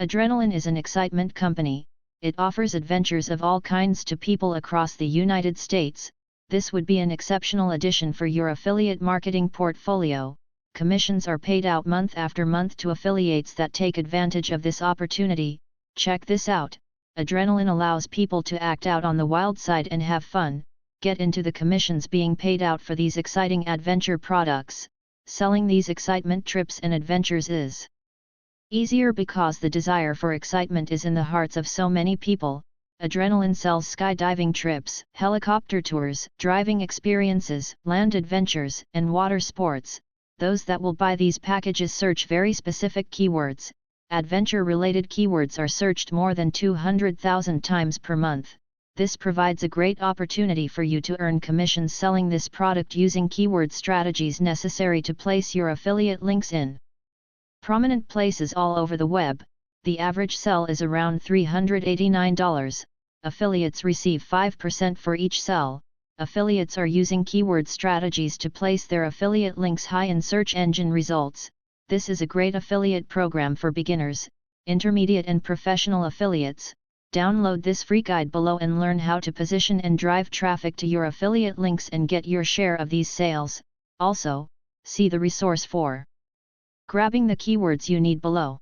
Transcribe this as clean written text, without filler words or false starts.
Adrenaline is an excitement company. It offers adventures of all kinds to people across the United States. This would be an exceptional addition for your affiliate marketing portfolio. Commissions are paid out month after month to affiliates that take advantage of this opportunity. Check this out. Adrenaline allows people to act out on the wild side and have fun. Get into the commissions being paid out for these exciting adventure products. Selling these excitement trips and adventures is easier because the desire for excitement is in the hearts of so many people. Adrenaline sells skydiving trips, helicopter tours, driving experiences, land adventures, and water sports. Those that will buy these packages search very specific keywords. Adventure-related keywords are searched more than 200,000 times per month. This provides a great opportunity for you to earn commissions selling this product using keyword strategies necessary to place your affiliate links in prominent places all over the web. The average sell is around $389. Affiliates receive 5% for each sell. Affiliates are using keyword strategies to place their affiliate links high in search engine results. This is a great affiliate program for beginners, intermediate and professional affiliates. Download this free guide below and learn how to position and drive traffic to your affiliate links and get your share of these sales. Also, see the resource for grabbing the keywords you need below.